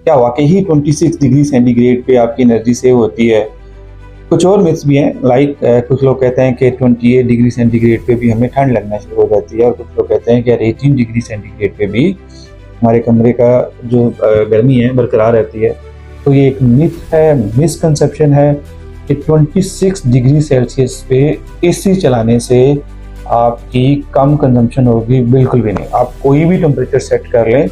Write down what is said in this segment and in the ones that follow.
क्या वाकई ही 26 degree centigrade पे आपकी एनर्जी सेव होती है? कुछ और मिथ्स भी हैं, लाइक कुछ लोग कहते हैं कि 28 डिग्री सेंटीग्रेड पे भी हमें ठंड लगना शुरू हो जाती है, और कुछ लोग कहते हैं कि यार 18 डिग्री सेंटीग्रेड पे भी हमारे कमरे का जो गर्मी है बरकरार रहती है। तो ये एक मिथ है, मिसकंसेप्शन है कि 26 डिग्री सेल्सियस पे एसी चलाने से आपकी कम कंजम्पशन होगी। बिल्कुल भी नहीं। आप कोई भी टेम्परेचर सेट कर लें,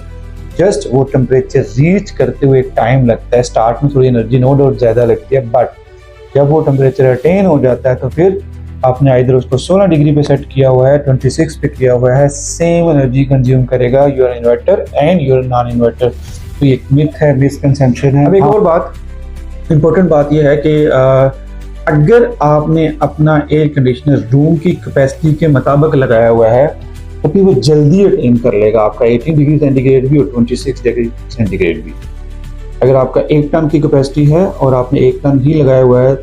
जस्ट वो टेम्परेचर रीच करते हुए टाइम लगता है। स्टार्ट में थोड़ी एनर्जी नो डाउट ज़्यादा लगती है, बट जब वो टेम्परेचर अटेन हो जाता है तो फिर आपने आइदर उसको 16 डिग्री पे सेट किया हुआ है, 26 पे किया हुआ है, सेम एनर्जी कंज्यूम करेगा your inverter and your non inverter. तो ये एक मिथ है, मिसकंसेप्शन है। अब एक और बात, इम्पोर्टेंट बात यह है कि अगर आपने अपना एयर कंडीशनर रूम की कैपेसिटी के मुताबिक लगाया हुआ है तो फिर वो जल्दी अटेन कर लेगा आपका 18 डिग्री सेंटीग्रेड भी और 26 डिग्री सेंटीग्रेड भी। अगर आपका 1 टन की कैपेसिटी है और आपने 1 टन ही लगाया हुआ है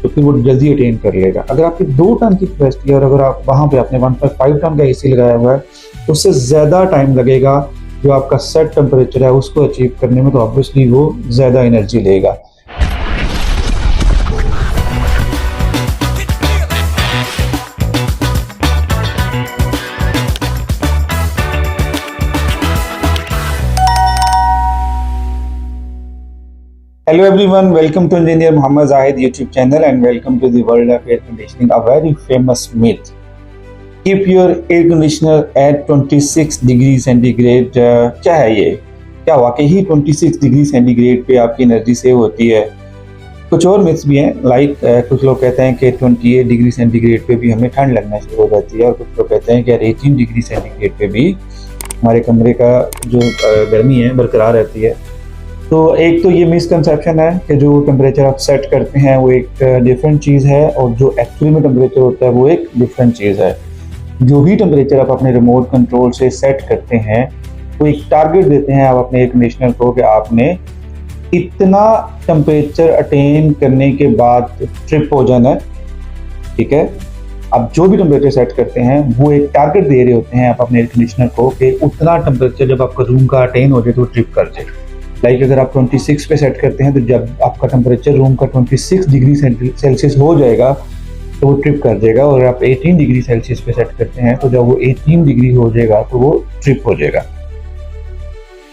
तो फिर वो जल्दी अटेन कर लेगा। अगर आपकी 2 टन की कैपेसिटी है और अगर आप वहाँ पे आपने 1.5 टन का एसी लगाया हुआ है तो उससे ज़्यादा टाइम लगेगा जो आपका सेट टेम्परेचर है उसको अचीव करने में, तो ऑब्वियसली वो ज़्यादा एनर्जी लेगा। Hello everyone, welcome to Engineer Muhammad Zahid YouTube channel and welcome to the world of air conditioning. A very famous myth: keep your air conditioner at 26 degree centigrade. क्या है ये? क्या वाकई ही 26 डिग्री सेंटीग्रेड पे आपकी energy save होती है? कुछ और मिथ्स भी हैं, लाइक कुछ लोग कहते हैं कि 28 डिग्री सेंटीग्रेड पे भी हमें ठंड लगना शुरू हो जाती है, और कुछ लोग कहते हैं कि यार 18 डिग्री सेंटीग्रेड पे भी हमारे कमरे का जो गर्मी है बरकरार रहती है। तो एक तो ये मिसकंसेप्शन है कि जो टेम्परेचर आप सेट करते हैं वो एक डिफरेंट चीज़ है और जो एक्चुअली में टेम्परेचर होता है वो एक डिफरेंट चीज़ है। जो भी टेम्परेचर आप अपने रिमोट कंट्रोल से सेट करते हैं वो एक टारगेट देते हैं आप अपने एयर कंडीशनर को कि आपने इतना टेम्परेचर अटेन करने के बाद ट्रिप हो जाना है, ठीक है। अब जो भी टेम्परेचर सेट करते हैं वो एक टारगेट दे रहे होते हैं आप अपने एयर कंडीशनर को कि उतना टेम्परेचर जब आपका रूम का अटेन हो जाए तो ट्रिप कर जाए। लाइक अगर आप 26 पे सेट करते हैं तो जब आपका टेम्परेचर रूम का 26 डिग्री सेल्सियस हो जाएगा तो वो ट्रिप कर जाएगा, और अगर आप 18 डिग्री सेल्सियस पे सेट करते हैं तो जब वो 18 डिग्री हो जाएगा तो वो ट्रिप हो जाएगा।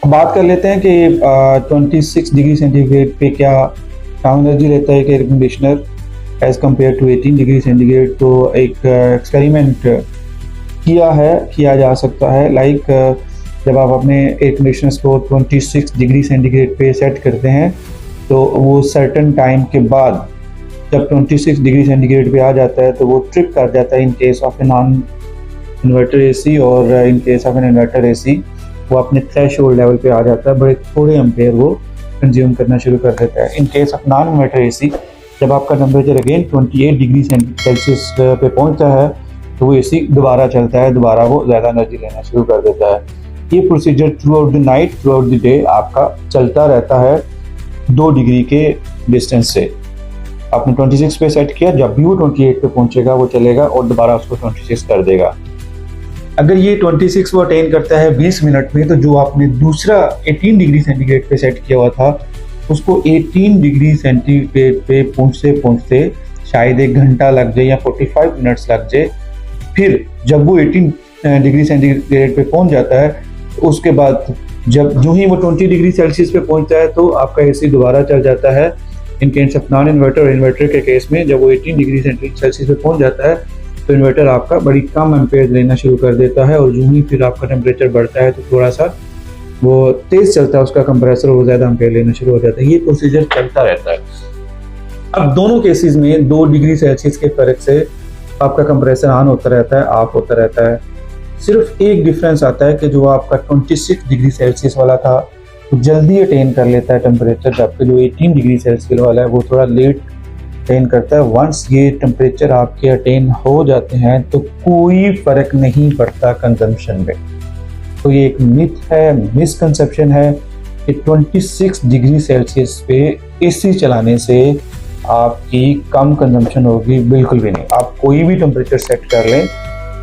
अब बात कर लेते हैं कि 26 डिग्री सेंटीग्रेड पे क्या कम एनर्जी लेता है air conditioner as compared to 18 degree centigrade. तो एक एक्सपेरिमेंट किया जा सकता है। लाइक जब आप अपने एयर कंडीशनर्स को 26 डिग्री सेंटीग्रेड पे सेट करते हैं तो वो सर्टन टाइम के बाद जब 26 डिग्री सेंटीग्रेड पे आ जाता है तो वो ट्रिप कर जाता है in case of a non inverter AC, और in case of an inverter AC वो अपने थ्रेशोल्ड लेवल पे आ जाता है, बड़े थोड़े एम्पेयर वो कंज्यूम करना शुरू कर देता है। In case of non inverter AC जब आपका टेम्परेचर अगेन 28 डिग्री सेल्सियस पे पहुँचता है तो वो एसी दोबारा चलता है, दोबारा वो ज़्यादा एनर्जी लेना शुरू कर देता है। ये procedure through out the night, through out the day आपका चलता रहता है 2 डिग्री के डिस्टेंस से। आपने 26 पे सेट किया, जब भी वो 28 पे पहुंचेगा वो चलेगा और दोबारा उसको 26 कर देगा। अगर ये 26 वो अटेन करता है 20 मिनट में तो जो आपने दूसरा 18 डिग्री सेंटीग्रेड पे सेट किया हुआ था उसको 18 डिग्री सेंटीग्रेड पे पहुंचते शायद 1 घंटा लग जाए या 45 मिनट्स लग जाए। फिर जब वो 18 डिग्री सेंटीग्रेड पे पहुंच जाता है उसके बाद जब जो ही वो 20 डिग्री सेल्सियस पे पहुंचता है तो आपका एसी दोबारा चल जाता है। In case of non inverter और इन्वर्टर के केस में जब वो 18 डिग्री सेल्सियस पे पहुंच जाता है तो इन्वर्टर आपका बड़ी कम एम्पेयर लेना शुरू कर देता है, और जो ही फिर आपका टेम्परेचर बढ़ता है तो थोड़ा सा वो तेज़ चलता है उसका कंप्रेसर, वो ज़्यादा एम्पेयर लेना शुरू हो जाता है। ये प्रोसीजर चलता रहता है। अब दोनों केसेस में 2 डिग्री सेल्सियस के फ़र्क से आपका कंप्रेसर ऑन होता रहता है, ऑफ होता रहता है। सिर्फ एक डिफरेंस आता है कि जो आपका 26 डिग्री सेल्सियस वाला था वो जल्दी अटेन कर लेता है टेम्परेचर, जबकि जो 18 डिग्री सेल्सियस वाला है वो थोड़ा लेट अटेन करता है। वंस ये टेम्परेचर आपके अटेन हो जाते हैं तो कोई फ़र्क नहीं पड़ता कंजम्पशन में। तो ये एक मिथ है, मिसकंसेप्शन है कि 26 डिग्री सेल्सियस पे एसी चलाने से आपकी कम कंजम्पशन होगी। बिल्कुल भी नहीं। आप कोई भी टेम्परेचर सेट कर लें,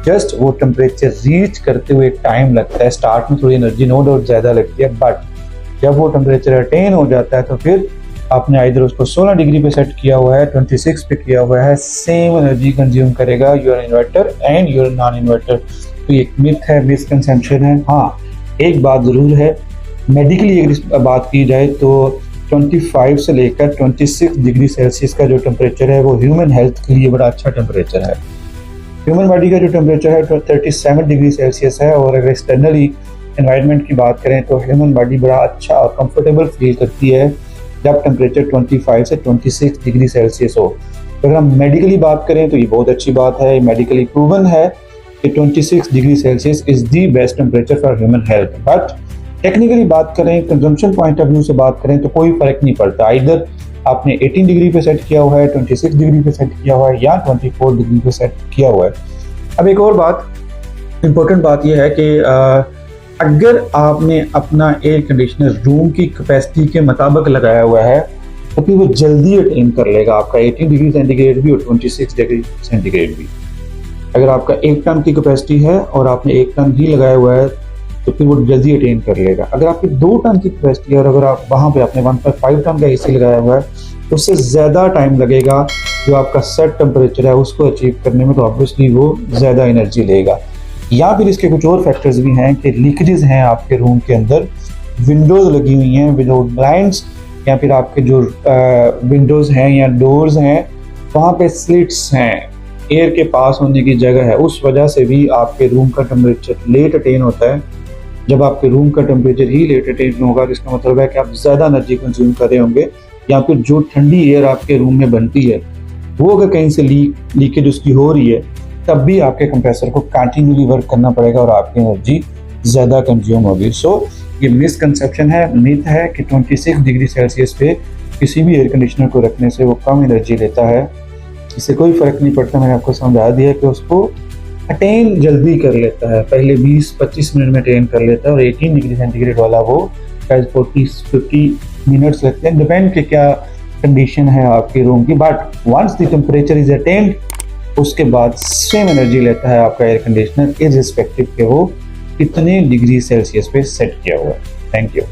जस्ट वो टेम्परेचर रीच करते हुए टाइम लगता है। स्टार्ट में थोड़ी एनर्जी नो डाउट ज़्यादा लगती है, बट जब वो टेम्परेचर अटेन हो जाता है तो फिर आपने आइदर उसको 16 डिग्री पे सेट किया हुआ है, 26 पे किया हुआ है, सेम एनर्जी कंज्यूम करेगा your inverter and your non inverter. तो ये एक मिथ है, मिसकंसेप्शन है। हाँ, एक बात ज़रूर है, मेडिकली अगर बात की जाए तो 25 से लेकर 26 डिग्री सेल्सियस का जो टेम्परेचर है वो ह्यूमन हेल्थ के लिए बड़ा अच्छा टेम्परेचर है। ह्यूमन बॉडी का जो टेम्परेचर है 37 डिग्री सेल्सियस है, और अगर एक्सटर्नली एनवायरनमेंट की बात करें तो ह्यूमन बॉडी बड़ा अच्छा और कंफर्टेबल फील करती है जब टेम्परेचर 25 से 26 डिग्री सेल्सियस हो। तो अगर हम मेडिकली बात करें तो ये बहुत अच्छी बात है, मेडिकली प्रूवन है कि 26 degree Celsius is the best temperature for human health. But technically बात करें, कंजम्पशन पॉइंट ऑफ व्यू से बात करें तो कोई फर्क नहीं पड़ता, इधर आपने 18 डिग्री पे सेट किया हुआ है, 26 डिग्री पे सेट किया हुआ है या 24 डिग्री पे सेट किया हुआ है। अब एक और बात, इम्पोर्टेंट बात यह है कि अगर आपने अपना एयर कंडीशनर रूम की कैपेसिटी के मुताबिक लगाया हुआ है तो फिर वो जल्दी अटेन कर लेगा आपका 18 डिग्री सेंटीग्रेड भी और 26 डिग्री सेंटीग्रेड भी। अगर आपका 1 टन की कैपेसिटी है और आपने 1 टन ही लगाया हुआ है तो फिर वो जल्दी अटेन कर लेगा। अगर आपकी 2 टन की कैपेसिटी है और अगर आप वहाँ पे आपने 1.5 टन का एसी लगाया हुआ है तो उससे ज़्यादा टाइम लगेगा जो आपका सेट टेम्परेचर है उसको अचीव करने में, तो ऑब्वियसली वो ज़्यादा एनर्जी लेगा। या फिर इसके कुछ और फैक्टर्स भी हैं कि लीकेजेस हैं आपके रूम के अंदर, विंडोज़ लगी हुई हैं विदाउट ब्लाइंड्स, या फिर आपके जो विंडोज़ हैं या डोर्स हैं वहाँ पे स्लिट्स हैं, एयर के पास होने की जगह है, उस वजह से भी आपके रूम का टेम्परेचर लेट अटेन होता है। जब आपके रूम का टेम्परेचर ही लेट अटेन होगा तो इसका मतलब है कि आप ज़्यादा एनर्जी कंज्यूम कर रहे होंगे, या फिर जो ठंडी एयर आपके रूम में बनती है वो अगर कहीं से लीकेज उसकी हो रही है तब भी आपके कंप्रेसर को कंटिन्यूली वर्क करना पड़ेगा और आपकी एनर्जी ज़्यादा कंज्यूम होगी। सो ये मिसकंसेप्शन है, मिथ है कि 26 डिग्री सेल्सियस पे किसी भी एयर कंडीशनर को रखने से वो कम एनर्जी लेता है। इससे कोई फ़र्क नहीं पड़ता। मैंने आपको समझा दिया कि उसको अटेन जल्दी कर लेता है, पहले 20-25 मिनट में अटेन कर लेता है, और 18 डिग्री सेंटीग्रेड वाला वो शायद 40-50 मिनट्स लगते हैं, डिपेंड कि क्या कंडीशन है आपके रूम की। But once the temperature is attained उसके बाद सेम एनर्जी लेता है आपका एयर कंडीशनर, इर्रिस्पेक्टिव के वो कितने डिग्री सेल्सियस पे सेट किया हुआ है। Thank you.